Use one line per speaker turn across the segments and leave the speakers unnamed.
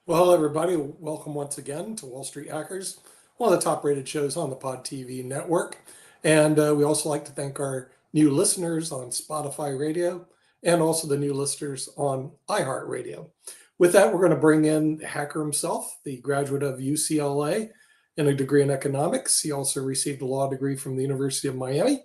Well, everybody, welcome once again to Wall Street Hackers, one of the top rated shows on the Pod TV network. And we also like to thank our new listeners on Spotify Radio and also the new listeners on iHeartRadio. With that, we're going to bring in the hacker himself, the graduate of UCLA and a degree in economics. He also received a law degree from the University of Miami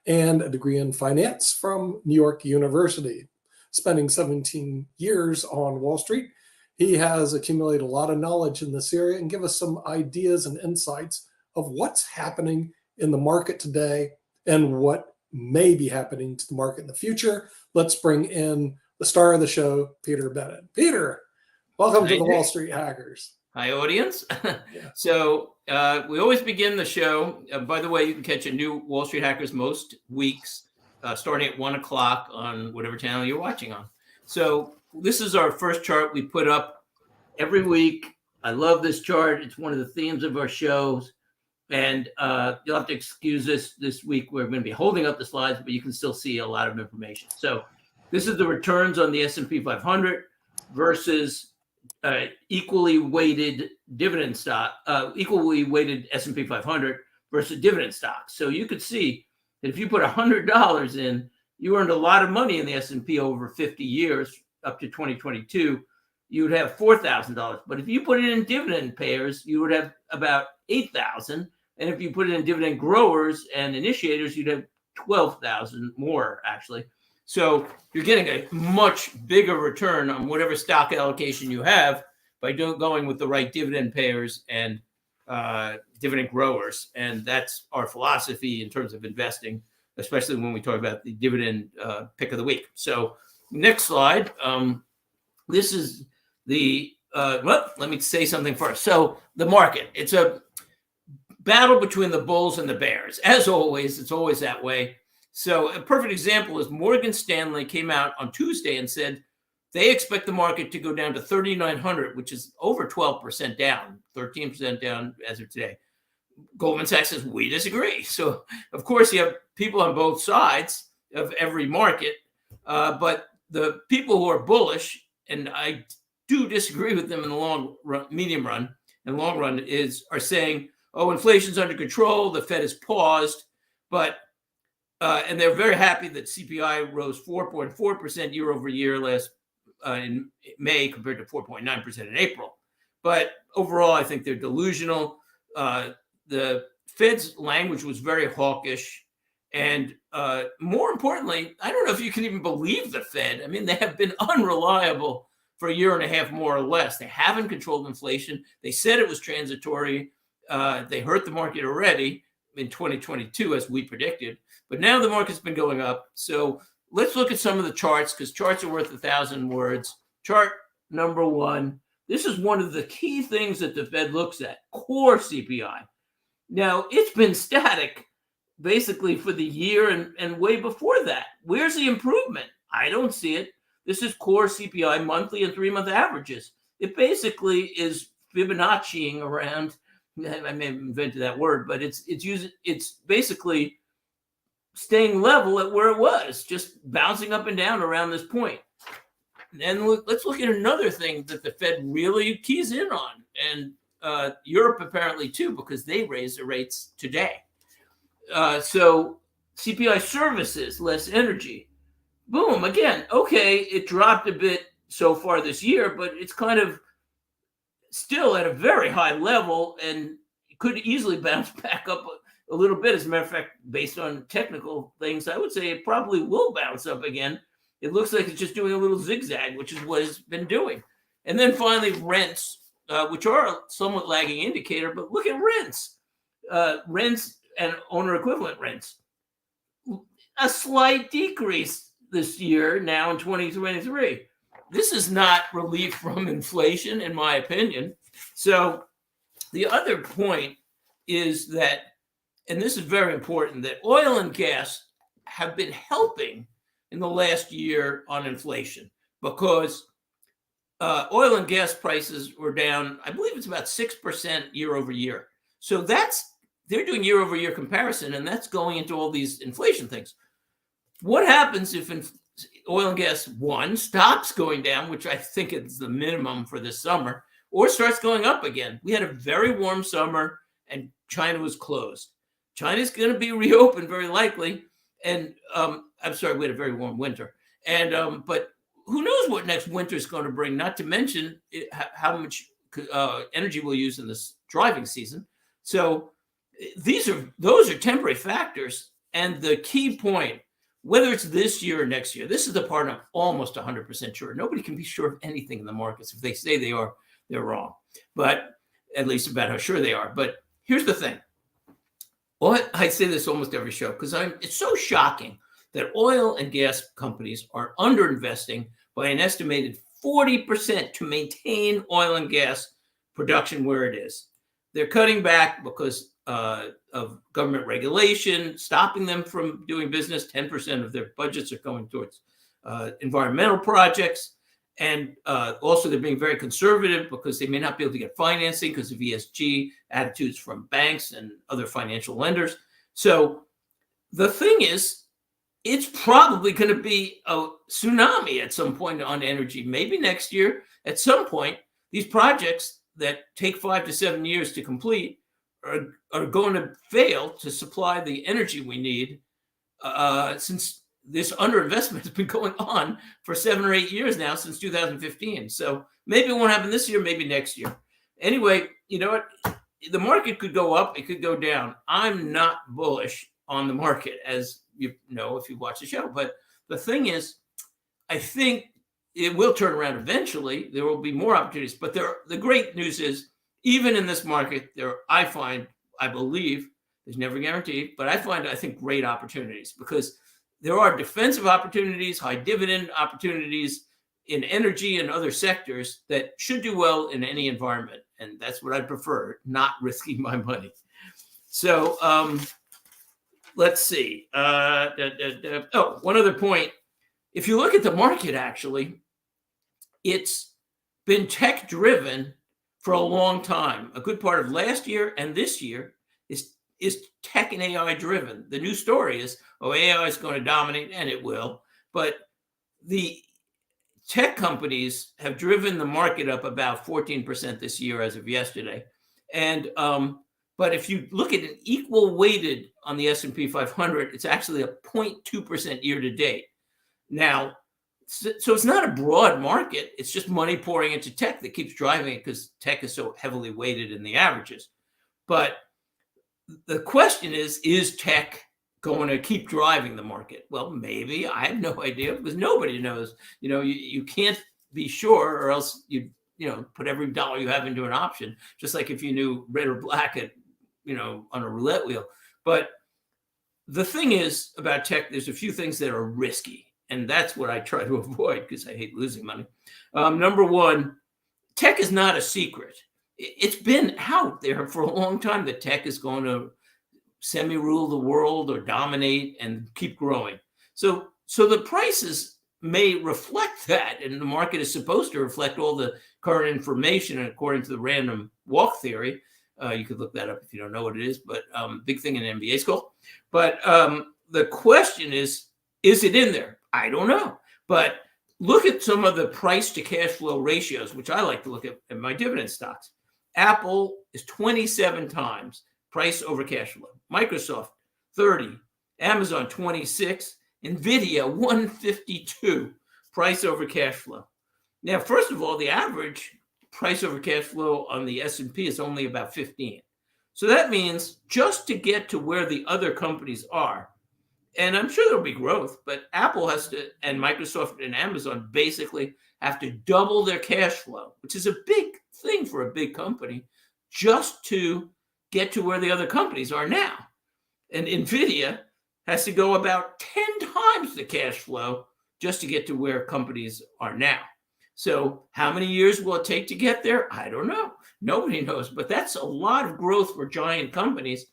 and a degree in finance from New York University. Spending 17 years on Wall Street, he has accumulated a lot of knowledge in this area and give us some ideas and insights of what's happening in the market today and what may be happening to the market in the future. Let's bring in the star of the show, Peter Bennett. Peter, welcome to the Wall Street Hackers.
Hi, audience. So we always begin the show. By the way, you can catch a new Wall Street Hackers most weeks, starting at 1 o'clock on whatever channel you're watching on. So this is our first chart we put up every week. I love this chart. It's one of the themes of our shows. And you'll have to excuse this week. We're going to be holding up the slides, but you can still see a lot of information. So this is the returns on the S&P 500 versus equally weighted dividend stock, equally weighted S&P 500 versus dividend stocks. So you could see that if you put $100 in, you earned a lot of money in the S&P over 50 years, up to 2022, you would have $4,000. But if you put it in dividend payers, you would have about $8,000. And if you put it in dividend growers and initiators, you'd have $12,000 more, actually. So you're getting a much bigger return on whatever stock allocation you have by going with the right dividend payers and dividend growers. And that's our philosophy in terms of investing, especially when we talk about the dividend pick of the week. So next slide. This is the, let me say something first. So the market, it's a battle between the bulls and the bears. As always, it's always that way. So a perfect example is Morgan Stanley came out on Tuesday and said they expect the market to go down to 3,900, which is over 12% down, 13% down as of today. Goldman Sachs says, we disagree. So, of course, you have people on both sides of every market, but the people who are bullish, and I do disagree with them in the long run, medium run and long run, are saying, oh, inflation's under control, the Fed has paused, but and they're very happy that CPI rose 4.4% year over year in May compared to 4.9% in April. But overall, I think they're delusional. The Fed's language was very hawkish. And more importantly, I don't know if you can even believe the Fed. I mean, they have been unreliable for a year and a half, more or less. They haven't controlled inflation. They said it was transitory. They hurt the market already in 2022, as we predicted. But now the market's been going up. So let's look at some of the charts, because charts are worth 1,000 words. Chart number one. This is one of the key things that the Fed looks at, core CPI. Now, it's been static basically for the year and way before that. Where's the improvement? I don't see it. This is core CPI monthly and 3-month averages. It basically is Fibonacciing around. I may have invented that word, but it's basically staying level at where it was, just bouncing up and down around this point. And let's look at another thing that the Fed really keys in on, and Europe apparently too, because they raised the rates today. So CPI services, less energy. Boom, again, okay, it dropped a bit so far this year, but it's kind of still at a very high level and could easily bounce back up a little bit. As a matter of fact, based on technical things, I would say it probably will bounce up again. It looks like it's just doing a little zigzag, which is what it's been doing. And then finally, rents, which are a somewhat lagging indicator, but look at rents. Rents and owner equivalent rents. A slight decrease this year now in 2023. This is not relief from inflation, in my opinion. So the other point is that and this is very important, that oil and gas have been helping in the last year on inflation because oil and gas prices were down, I believe it's about 6% year over year. So they're doing year over year comparison, and that's going into all these inflation things. What happens if oil and gas, one, stops going down, which I think is the minimum for this summer, or starts going up again? We had a very warm summer and China was closed. China's going to be reopened very likely. And I'm sorry, we had a very warm winter. And but who knows what next winter is going to bring, not to mention how much energy we'll use in this driving season. So those are temporary factors. And the key point, whether it's this year or next year, this is the part I'm almost 100% sure. Nobody can be sure of anything in the markets. If they say they are, they're wrong. But at least about how sure they are. But here's the thing. Well, I say this almost every show because it's so shocking that oil and gas companies are underinvesting by an estimated 40% to maintain oil and gas production where it is. They're cutting back because of government regulation, stopping them from doing business. 10% of their budgets are going towards environmental projects. And also they're being very conservative because they may not be able to get financing because of ESG attitudes from banks and other financial lenders. So the thing is, it's probably going to be a tsunami at some point on energy, maybe next year. At some point, these projects that take 5 to 7 years to complete are going to fail to supply the energy we need since this underinvestment has been going on for 7 or 8 years now, since 2015. So maybe it won't happen this year, maybe next year. Anyway, you know what? The market could go up, it could go down. I'm not bullish on the market, as you know if you watch the show. But the thing is, I think it will turn around eventually. There will be more opportunities. But the great news is, even in this market, I believe, there's never guaranteed, but I think great opportunities because there are defensive opportunities, high dividend opportunities in energy and other sectors that should do well in any environment. And that's what I prefer, not risking my money. So let's see. One other point. If you look at the market, actually, it's been tech driven for a long time. A good part of last year and this year is tech and AI driven. The new story is, AI is going to dominate, and it will. But the tech companies have driven the market up about 14% this year as of yesterday. And but if you look at an equal weighted on the S&P 500, it's actually a 0.2% year to date. Now, so it's not a broad market. It's just money pouring into tech that keeps driving it because tech is so heavily weighted in the averages. But the question is tech going to keep driving the market? Well, maybe. I have no idea because nobody knows. You can't be sure, or else you put every dollar you have into an option, just like if you knew red or black on a roulette wheel. But the thing is about tech, there's a few things that are risky, and that's what I try to avoid because I hate losing money. Number one, tech is not a secret. It's been out there for a long time that tech is going to semi-rule the world or dominate and keep growing. So the prices may reflect that, and the market is supposed to reflect all the current information. And according to the random walk theory, you could look that up if you don't know what it is, but big thing in MBA school. But the question is it in there? I don't know. But look at some of the price to cash flow ratios, which I like to look at in my dividend stocks. Apple is 27 times price over cash flow. Microsoft, 30. Amazon, 26. NVIDIA, 152 price over cash flow. Now, first of all, the average price over cash flow on the S&P is only about 15. So that means just to get to where the other companies are, and I'm sure there'll be growth, but Apple has to, and Microsoft and Amazon basically have to double their cash flow, which is a big thing for a big company, just to get to where the other companies are now. And NVIDIA has to go about 10 times the cash flow just to get to where companies are now. So how many years will it take to get there? I don't know. Nobody knows, but that's a lot of growth for giant companies.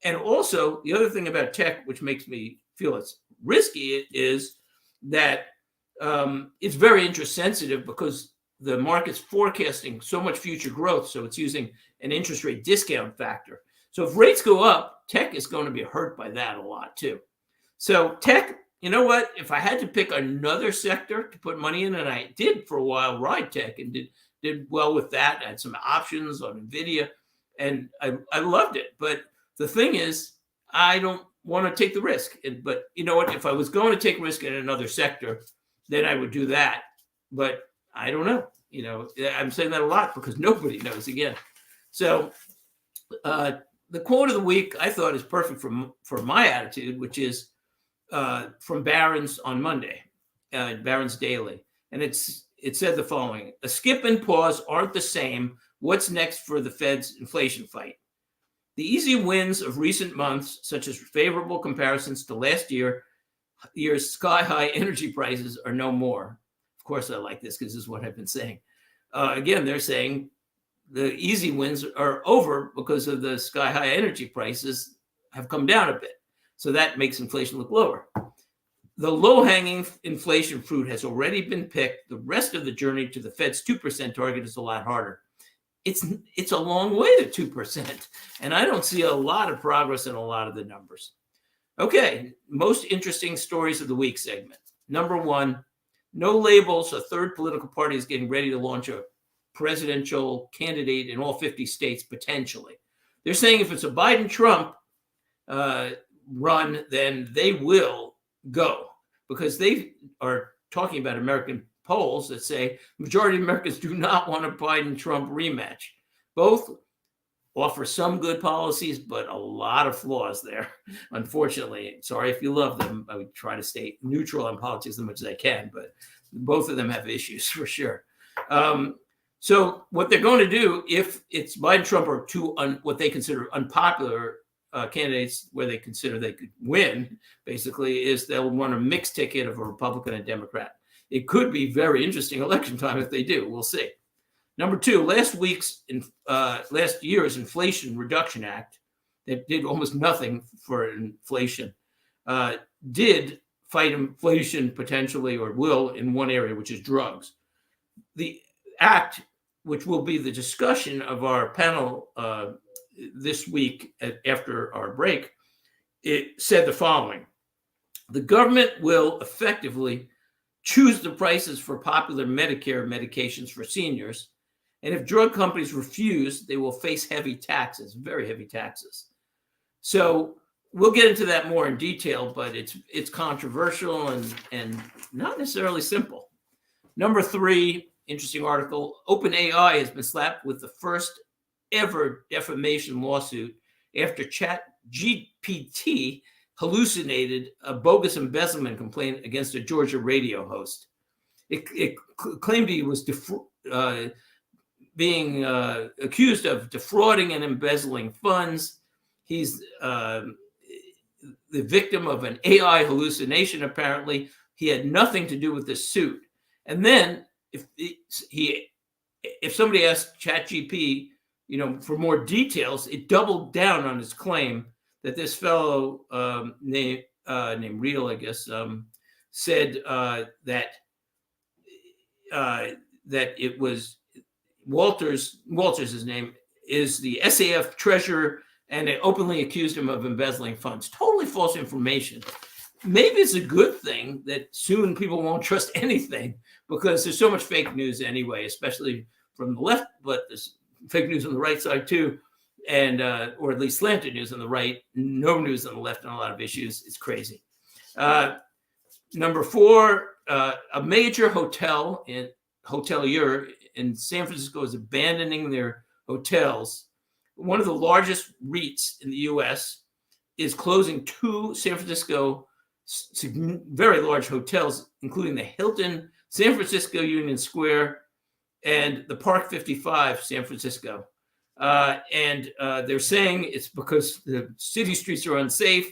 And also, the other thing about tech, which makes me feel it's risky, is that it's very interest sensitive because the market's forecasting so much future growth. So it's using an interest rate discount factor. So if rates go up, tech is going to be hurt by that a lot too. So tech, you know what? If I had to pick another sector to put money in, and I did for a while, ride tech, and did well with that. I had some options on NVIDIA, and I loved it. But the thing is, I don't want to take the risk. But you know what? If I was going to take risk in another sector, then I would do that. But I don't know. You know, I'm saying that a lot because nobody knows again. So the quote of the week I thought is perfect for my attitude, which is from Barron's on Monday, Barron's Daily. And it said the following: a skip and pause aren't the same. What's next for the Fed's inflation fight? The easy wins of recent months, such as favorable comparisons to last year's sky-high energy prices, are no more. Of course, I like this because this is what I've been saying. Again, they're saying the easy wins are over because of the sky-high energy prices have come down a bit. So that makes inflation look lower. The low-hanging inflation fruit has already been picked. The rest of the journey to the Fed's 2% target is a lot harder. It's a long way to 2%. And I don't see a lot of progress in a lot of the numbers. Okay, most interesting stories of the week segment. Number one, no labels. A third political party is getting ready to launch a presidential candidate in all 50 states, potentially. They're saying if it's a Biden-Trump run, then they will go because they are talking about American polls that say majority of Americans do not want a Biden-Trump rematch. Both offer some good policies, but a lot of flaws there, unfortunately. Sorry if you love them. I would try to stay neutral on politics as much as I can, but both of them have issues for sure. So what they're going to do, if it's Biden-Trump or two what they consider unpopular candidates where they consider they could win, basically, is they'll run a mixed ticket of a Republican and Democrat. It could be very interesting election time if they do. We'll see. Number two, last year's Inflation Reduction Act that did almost nothing for inflation did fight inflation potentially, or will, in one area, which is drugs. The act, which will be the discussion of our panel this week after our break, it said the following: the government will effectively choose the prices for popular Medicare medications for seniors. And if drug companies refuse, they will face heavy taxes, very heavy taxes. So we'll get into that more in detail, but it's controversial and not necessarily simple. Number three, interesting article: OpenAI has been slapped with the first ever defamation lawsuit after ChatGPT hallucinated a bogus embezzlement complaint against a Georgia radio host. It claimed he was being accused of defrauding and embezzling funds. He's the victim of an AI hallucination, apparently. He had nothing to do with this suit. And then if somebody asked ChatGPT, for more details, it doubled down on his claim that this fellow named Real, I guess, said that it was Walters, his name, is the SAF treasurer, and they openly accused him of embezzling funds. Totally false information. Maybe it's a good thing that soon people won't trust anything because there's so much fake news anyway, especially from the left, but there's fake news on the right side too, and or at least slanted news on the right, no news on the left on a lot of issues. It's crazy. Number four, a major hotelier in San Francisco is abandoning their hotels. One of the largest REITs in the U.S. is closing two San Francisco very large hotels, including the Hilton San Francisco Union Square and the Park 55 San Francisco. And they're saying it's because the city streets are unsafe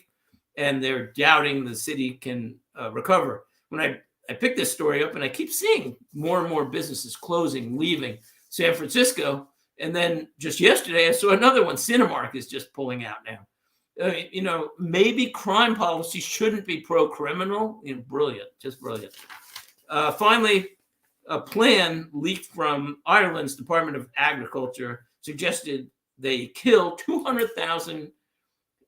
and they're doubting the city can recover. When I picked this story up, and I keep seeing more and more businesses closing, leaving San Francisco. And then just yesterday, I saw another one. Cinemark is just pulling out now. Maybe crime policy shouldn't be pro-criminal. Brilliant, just brilliant. Finally, a plan leaked from Ireland's Department of Agriculture suggested they kill 200,000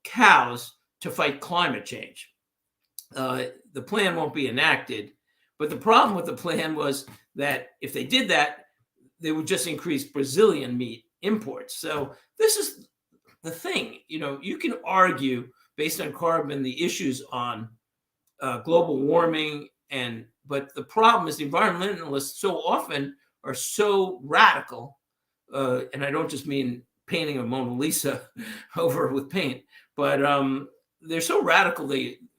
cows to fight climate change. The plan won't be enacted, but the problem with the plan was that if they did that, they would just increase Brazilian meat imports. So this is the thing. You can argue based on carbon the issues on global warming, but the problem is the environmentalists so often are so radical, and I don't just mean painting a Mona Lisa over with paint, but they're so radical.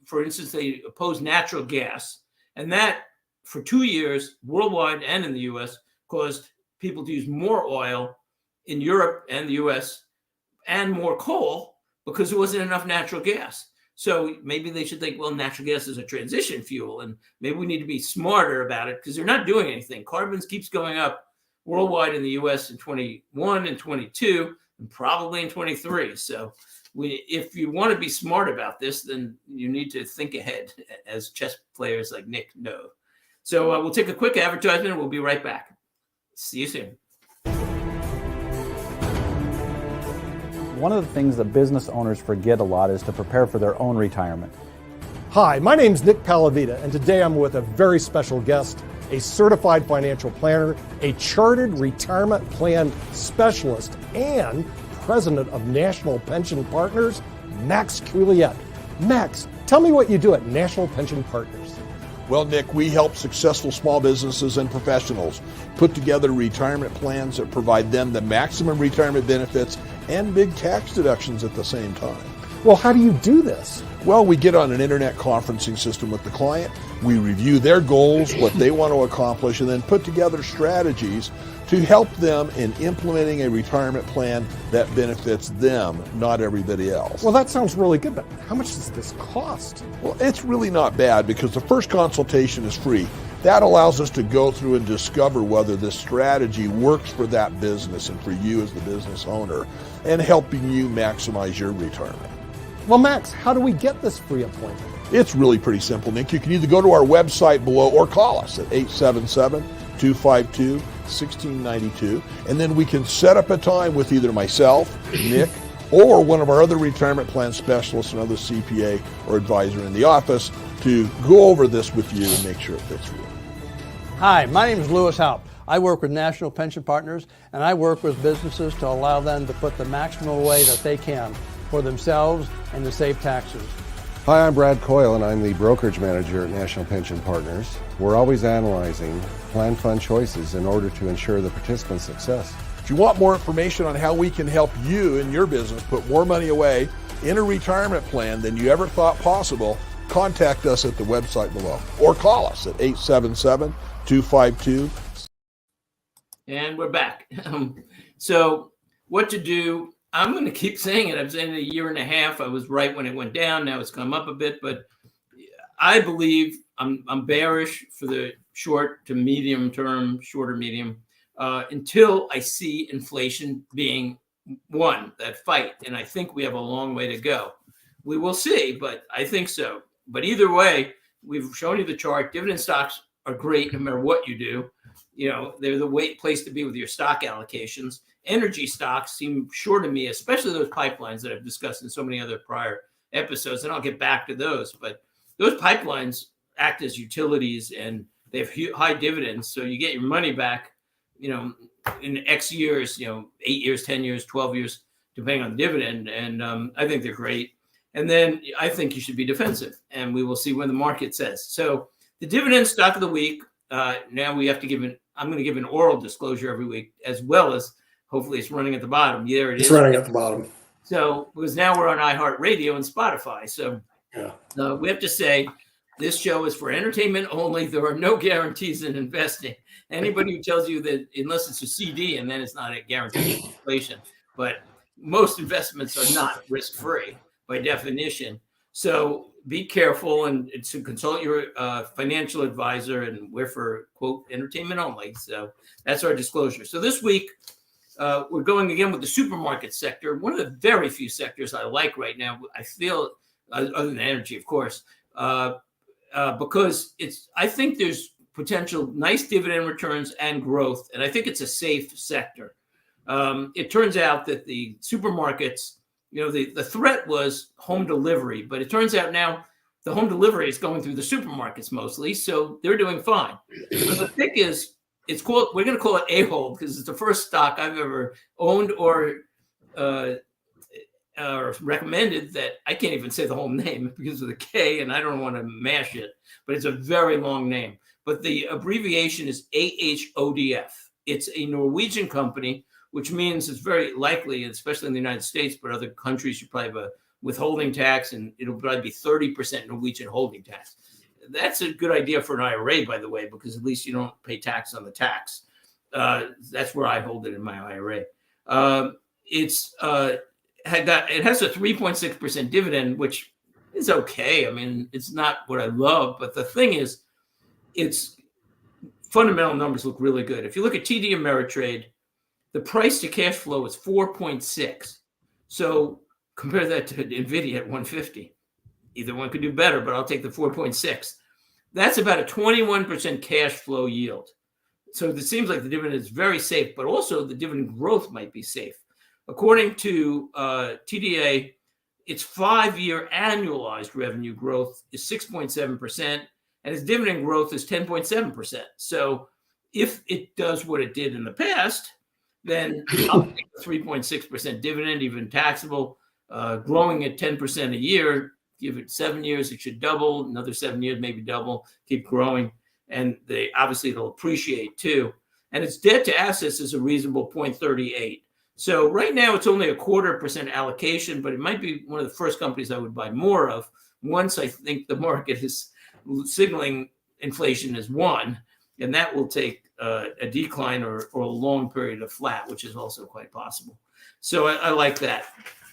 For instance, they oppose natural gas, and that for 2 years, worldwide and in the U.S., caused people to use more oil in Europe and the U.S. and more coal because there wasn't enough natural gas. So maybe they should think, well, natural gas is a transition fuel, and maybe we need to be smarter about it because they're not doing anything. Carbon keeps going up worldwide in the U.S. in 21 and 22, and probably in 23. So if you want to be smart about this, then you need to think ahead, as chess players like Nick know. So we'll take a quick advertisement, and we'll be right back. See you soon.
One of the things that business owners forget a lot is to prepare for their own retirement.
Hi, my name's Nick Palavita, and today I'm with a very special guest, a certified financial planner, a chartered retirement plan specialist, and president of National Pension Partners, Max Couliet. Max, tell me what you do at National Pension Partners.
Well, Nick, we help successful small businesses and professionals put together retirement plans that provide them the maximum retirement benefits and big tax deductions at the same time.
Well, how do you do this?
Well, we get on an internet conferencing system with the client. We review their goals, what they want to accomplish, and then put together strategies to help them in implementing a retirement plan that benefits them, not everybody else.
Well, that sounds really good, but how much does this cost?
Well, it's really not bad because the first consultation is free. That allows us to go through and discover whether this strategy works for that business and for you as the business owner, and helping you maximize your retirement.
Well, Max, how do we get this free appointment?
It's really pretty simple, Nick. You can either go to our website below or call us at 877-252-1692, and then we can set up a time with either myself, Nick, or one of our other retirement plan specialists, another CPA or advisor in the office, to go over this with you and make sure it fits for you.
Hi, my name is Lewis Haupt. I work with National Pension Partners, and I work with businesses to allow them to put the maximum away that they can for themselves and to save taxes.
Hi, I'm Brad Coyle, and I'm the brokerage manager at National Pension Partners. We're always analyzing plan fund choices in order to ensure the participant's success.
If you want more information on how we can help you and your business put more money away in a retirement plan than you ever thought possible, contact us at the website below or call us at 877-252.
And we're back. So what to do? I'm going to keep saying it. I've said it a year and a half. I was right when it went down. Now it's come up a bit, but I believe I'm bearish for the short to medium term, shorter medium, until I see inflation being won, that fight. And I think we have a long way to go. We will see, but I think so. But either way, we've shown you the chart. Dividend stocks are great no matter what you do. They're the place to be with your stock allocations. Energy stocks seem sure to me, especially those pipelines that I've discussed in so many other prior episodes, and I'll get back to those. But those pipelines act as utilities, and they have high dividends, so you get your money back, in X years, 8 years, 10 years, 12 years, depending on the dividend. And I think they're great. And then I think you should be defensive, and we will see when the market says. So the dividend stock of the week, now we have to I'm going to give an oral disclosure every week, as well as hopefully it's running at the bottom. There it is.
It's running at the bottom.
So, because now we're on iHeartRadio and Spotify. So we have to say this show is for entertainment only. There are no guarantees in investing. Anybody who tells you that, unless it's a CD, and then it's not a guaranteed inflation, but most investments are not risk-free by definition. So be careful and to consult your financial advisor, and we're for, quote, entertainment only. So that's our disclosure. So this week, we're going again with the supermarket sector, one of the very few sectors I like right now. I feel, other than energy, of course, because I think there's potential nice dividend returns and growth, and I think it's a safe sector. It turns out that the supermarkets, the threat was home delivery, but it turns out now the home delivery is going through the supermarkets mostly, so they're doing fine. But the thing is, we're going to call it Ahold because it's the first stock I've ever owned or recommended that I can't even say the whole name because of the K, and I don't want to mash it, but it's a very long name. But the abbreviation is AHODF. It's a Norwegian company, which means it's very likely, especially in the United States, but other countries, you probably have a withholding tax, and it'll probably be 30% Norwegian holding tax. That's a good idea for an IRA, by the way, because at least you don't pay tax on the tax. That's where I hold it in my IRA. It has a 3.6% dividend, which is okay. I mean, it's not what I love, but the thing is, its fundamental numbers look really good. If you look at TD Ameritrade, the price to cash flow is 4.6. So compare that to NVIDIA at 150. Either one could do better, but I'll take the 4.6. That's about a 21% cash flow yield. So it seems like the dividend is very safe, but also the dividend growth might be safe. According to TDA, its 5-year annualized revenue growth is 6.7%, and its dividend growth is 10.7%. So if it does what it did in the past, then I'll take the 3.6% dividend, even taxable, growing at 10% a year. Give it 7 years, it should double. Another 7 years, maybe double. Keep growing, and obviously it'll appreciate too. And its debt to assets is a reasonable 0.38. So right now it's only a 0.25% allocation, but it might be one of the first companies I would buy more of once I think the market is signaling inflation is 1, and that will take a decline or a long period of flat, which is also quite possible. So I like that.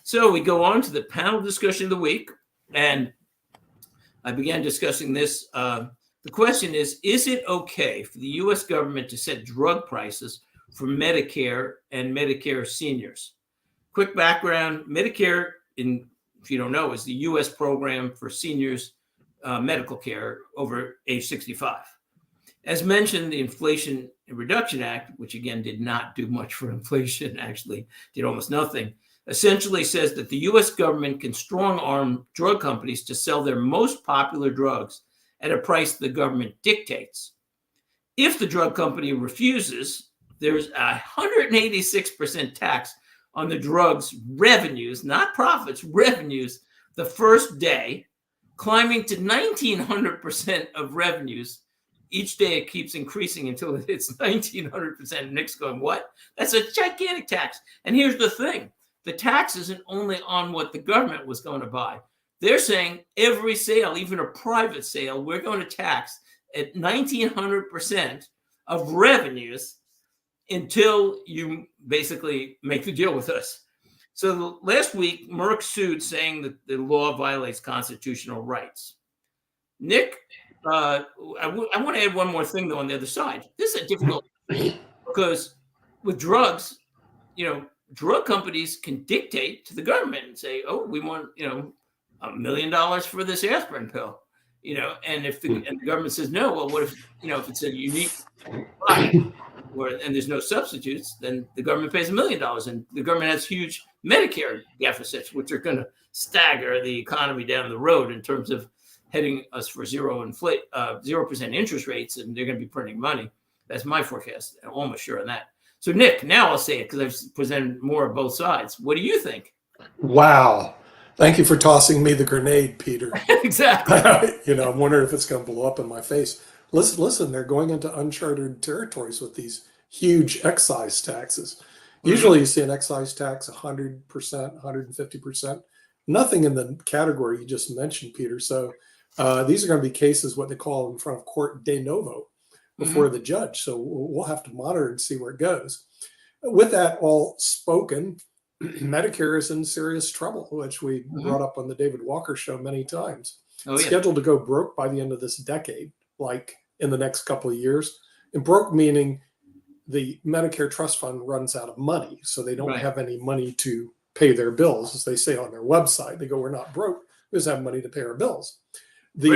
So we go on to the panel discussion of the week, and I began discussing this. The question is it okay for the U.S. government to set drug prices for Medicare and Medicare seniors? Quick background: Medicare, if you don't know, is the U.S. program for seniors medical care over age 65. As mentioned, the Inflation Reduction Act, which again did not do much for inflation, actually did almost nothing, essentially says that the U.S. government can strong-arm drug companies to sell their most popular drugs at a price the government dictates. If the drug company refuses, there's a 186% tax on the drug's revenues, not profits, revenues, the first day, climbing to 1,900% of revenues. Each day it keeps increasing until it hits 1,900%. And Nick's going, what? That's a gigantic tax. And here's the thing. The tax isn't only on what the government was going to buy. They're saying every sale, even a private sale, we're going to tax at 1,900% of revenues until you basically make the deal with us. So last week, Merck sued, saying that the law violates constitutional rights. Nick, I want to add one more thing, though, on the other side. This is a difficult thing because with drugs, drug companies can dictate to the government and say, oh, we want, $1 million for this aspirin pill, and if the government says no, well, what if, if it's a unique product and there's no substitutes, then the government pays $1 million, and the government has huge Medicare deficits, which are going to stagger the economy down the road in terms of heading us for 0% interest rates, and they're going to be printing money. That's my forecast. I'm almost sure on that. So, Nick, now I'll say it because I've presented more of both sides. What do you think?
Wow. Thank you for tossing me the grenade, Peter.
Exactly.
I'm wondering if it's going to blow up in my face. Listen, they're going into uncharted territories with these huge excise taxes. Usually you see an excise tax 100%, 150%. Nothing in the category you just mentioned, Peter. So these are going to be cases, what they call in front of court de novo, before the judge. So we'll have to monitor and see where it goes. With that all spoken, Medicare is in serious trouble, which we brought up on the David Walker Show many times. It's scheduled to go broke by the end of this decade, like in the next couple of years. And broke meaning the Medicare trust fund runs out of money, so they don't
Right.
have any money to pay their bills, as they say on their website. They go, "We're not broke; we just have money to pay our bills." The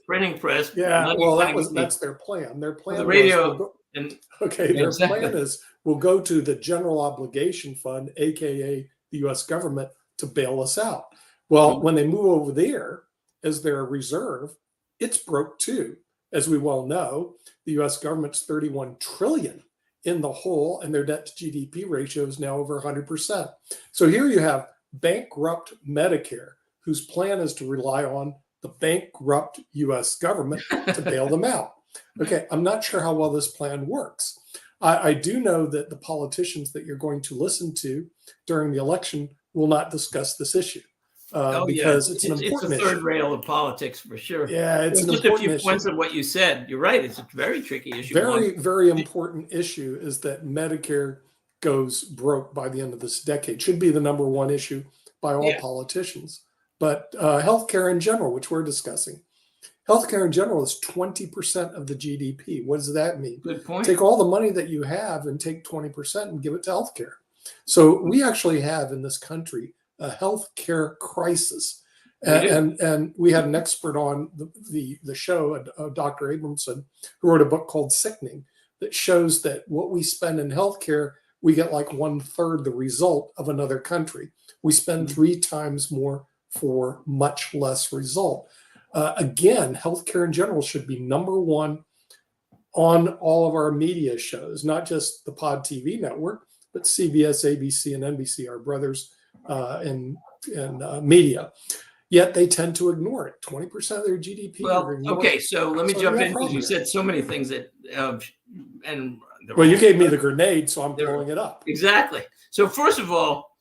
Printing press.
yeah,
money,
well,
money.
that's their plan. Their plan
the
was,
radio
we'll go-
and
okay,
Yeah,
their
exactly.
plan is we'll go to the general obligation fund, aka the U.S. government, to bail us out. Well, when they move over there as their reserve, it's broke too. As we well know, the U.S. government's 31 trillion in the hole, and their debt to GDP ratio is now over 100%. So here you have bankrupt Medicare, whose plan is to rely on the bankrupt U.S. government to bail them out. Okay, I'm not sure how well this plan works. I do know that the politicians that you're going to listen to during the election will not discuss this issue because it's an important
it's the third
issue.
rail of politics for sure.
Yeah, it's an
Just a
important
few
issue.
points on what you said. You're right. It's a very tricky issue.
Very, very important issue is that Medicare goes broke by the end of this decade. Should be the number one issue by all
Yeah.
politicians. But healthcare in general, which we're discussing, healthcare in general is 20% of the GDP. What does that mean?
Good point.
Take all the money that you have and take 20% and give it to healthcare. So we actually have in this country a healthcare crisis. And we had an expert on the show, Dr. Abramson, who wrote a book called Sickening that shows that what we spend in healthcare, we get like 1/3 the result of another country. We spend 3 times more for much less result. Again, healthcare in general should be number one on all of our media shows, not just the Pod TV network, but CBS, ABC, and NBC, our brothers in media. Yet they tend to ignore it. 20% of their GDP.
Well, okay, so let me
So
jump
we
in
have
because you
progress.
said so many things that, and
Well, you gave me the grenade, so I'm blowing it up.
Exactly. So first of all,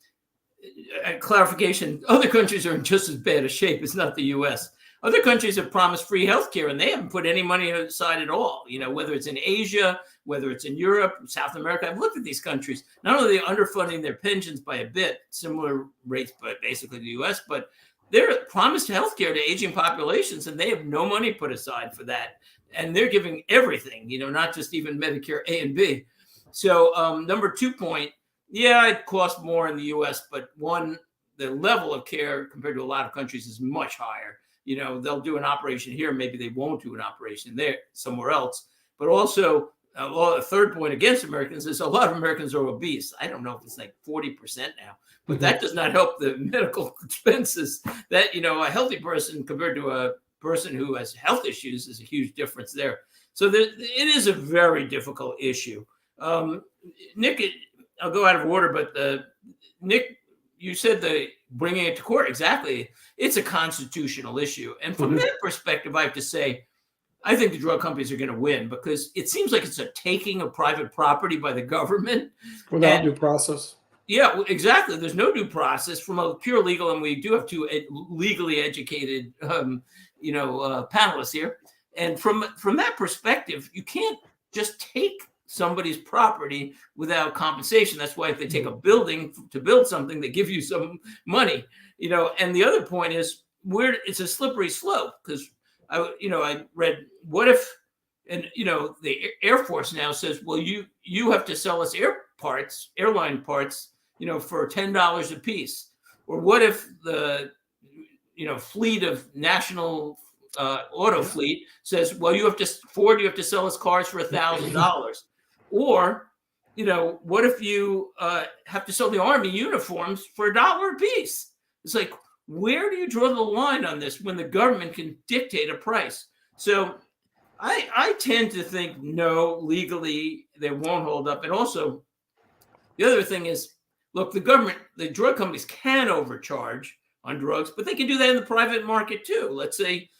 clarification: other countries are in just as bad a shape. It's not the U.S. Other countries have promised free healthcare, and they haven't put any money aside at all. You know, whether it's in Asia, whether it's in Europe, South America. I've looked at these countries. Not only are they underfunding their pensions by a bit, similar rates, but basically the U.S., but they're promised healthcare to aging populations, and they have no money put aside for that. And they're giving everything, you know, not just even Medicare A and B. So number 2 point, yeah, it costs more in the U.S., but one, the level of care compared to a lot of countries is much higher. You know, they'll do an operation here, maybe they won't do an operation there somewhere else. But also, a third point against Americans is a lot of Americans are obese. I don't know if it's like 40% now, but that does not help the medical expenses. That, you know, a healthy person compared to a person who has health issues is a huge difference there. So it is a very difficult issue. Nick, I'll go out of order, but Nick, you said the bringing it to court. Exactly. It's a constitutional issue. And from that perspective, I have to say, I think the drug companies are going to win because it seems like it's a taking of private property by the government.
Without due process.
Yeah, exactly. There's no due process from a pure legal, and we do have 2 legally educated, panelists here. And from that perspective, you can't just take somebody's property without compensation. That's why if they take a building to build something, they give you some money, you know. And the other point is where it's a slippery slope because I read what if, and you know, the Air Force now says, well, you have to sell us airline parts, you know, for $10 a piece. Or what if the fleet of national auto fleet says, well, you have to sell us cars for $1,000. Or, you know, what if you have to sell the Army uniforms for $1 a piece? It's like, where do you draw the line on this when the government can dictate a price? So I tend to think, no, legally, they won't hold up. And also, the other thing is, look, the drug companies can overcharge on drugs, but they can do that in the private market too. Let's say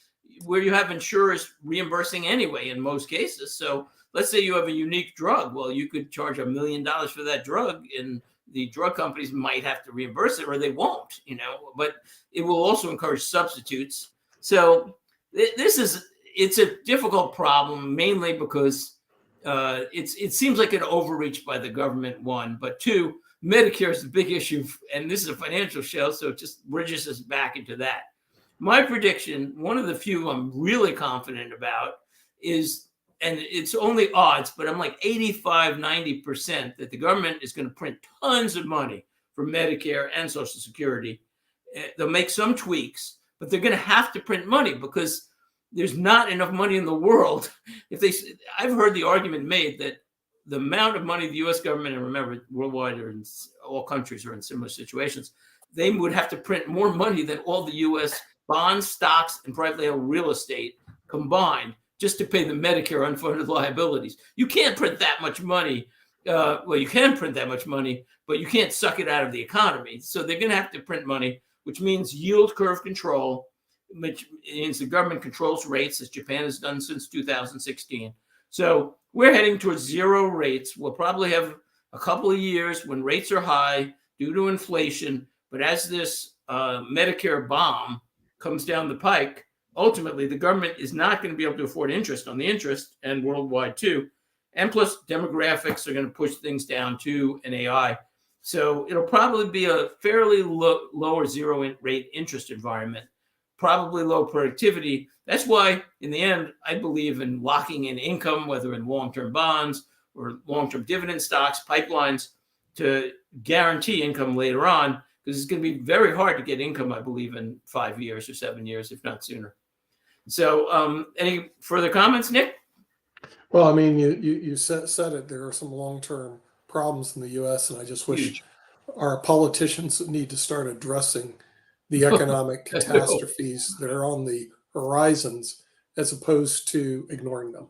where you have insurers reimbursing anyway in most cases. So let's say you have a unique drug. Well, you could charge $1 million for that drug, and the drug companies might have to reimburse it, or they won't, you know, but it will also encourage substitutes. So it's a difficult problem, mainly because it seems like an overreach by the government, one, but two, Medicare is a big issue, and this is a financial show, so it just bridges us back into that. My prediction, one of the few I'm really confident about, is and it's only odds, but I'm like 85, 90% that the government is going to print tons of money for Medicare and Social Security. They'll make some tweaks, but they're going to have to print money because there's not enough money in the world. I've heard the argument made that the amount of money the U.S. government, and remember, worldwide or in all countries are in similar situations, they would have to print more money than all the U.S. bonds, stocks, and privately held real estate combined just to pay the Medicare unfunded liabilities. You can't print that much money. Well, you can print that much money, but you can't suck it out of the economy. So they're going to have to print money, which means yield curve control, which means the government controls rates, as Japan has done since 2016. So we're heading towards zero rates. We'll probably have a couple of years when rates are high due to inflation. But as this Medicare bomb comes down the pike, ultimately the government is not going to be able to afford interest on the interest, and worldwide too. And plus demographics are going to push things down to an AI. So it'll probably be a fairly lower zero rate interest environment, probably low productivity. That's why, in the end, I believe in locking in income, whether in long-term bonds or long-term dividend stocks, pipelines, to guarantee income later on, because it's going to be very hard to get income, I believe, in 5 years or 7 years, if not sooner. So any further comments, Nick?
Well, I mean, you said it. There are some long-term problems in the U.S., and I just wish our politicians need to start addressing the economic catastrophes that are on the horizons as opposed to ignoring them.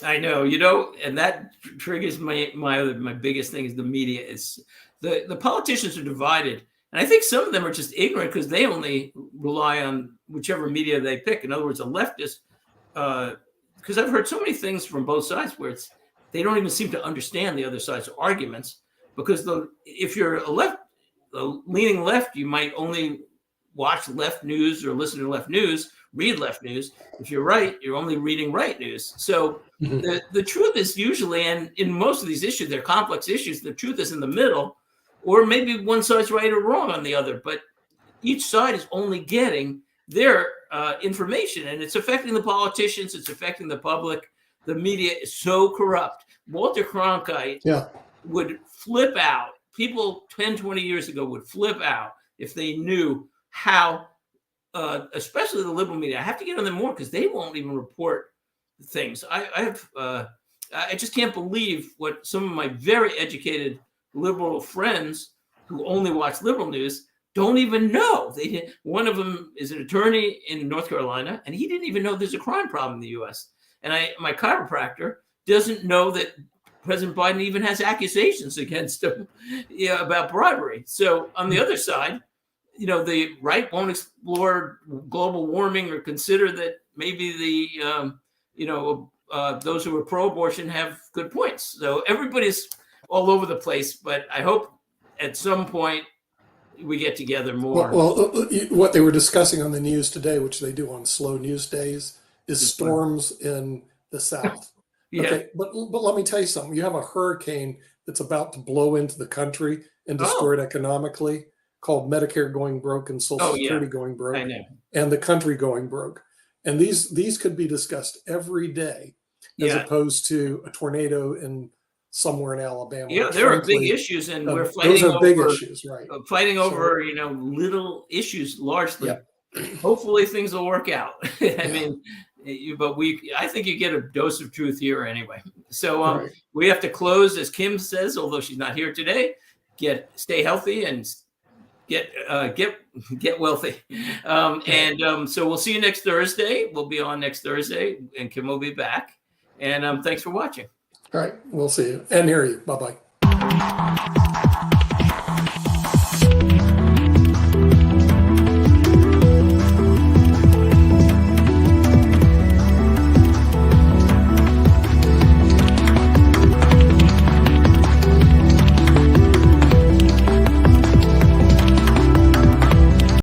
I know, and that triggers my biggest thing is the media. Is the politicians are divided, and I think some of them are just ignorant because they only rely on whichever media they pick. In other words, a leftist, because I've heard so many things from both sides where they don't even seem to understand the other side's arguments, because if you're a leaning left, you might only watch left news or listen to left news, read left news. If you're right, you're only reading right news. So the truth is usually, and in most of these issues, they're complex issues, the truth is in the middle, or maybe one side's right or wrong on the other, but each side is only getting their information, and it's affecting the politicians, it's affecting the public. The media is so corrupt. Walter Cronkite would flip out. People 10, 20 years ago would flip out if they knew how, especially the liberal media. I have to get on them more because they won't even report things. I just can't believe what some of my very educated liberal friends who only watch liberal news don't even know. One of them is an attorney in North Carolina, and he didn't even know there's a crime problem in the U.S. And my chiropractor doesn't know that President Biden even has accusations against him about bribery. So on the other side, the right won't explore global warming or consider that maybe those who are pro-abortion have good points. So everybody's all over the place, but I hope at some point we get together more.
Well, what they were discussing on the news today, which they do on slow news days, is storms in the South. Okay, but let me tell you something. You have a hurricane that's about to blow into the country and destroy it economically, called Medicare going broke and Social Security going broke, and the country going broke. And these could be discussed every day, as opposed to a tornado in somewhere in Alabama.
Yeah, there are big issues, and we're fighting
those are big issues, right?
Fighting over little issues largely. Hopefully things will work out. I mean, I think you get a dose of truth here anyway. So we have to close, as Kim says, although she's not here today. Stay healthy and get wealthy. So we'll see you next Thursday. We'll be on next Thursday, and Kim will be back. And thanks for watching.
All right, we'll see you and hear you. Bye-bye.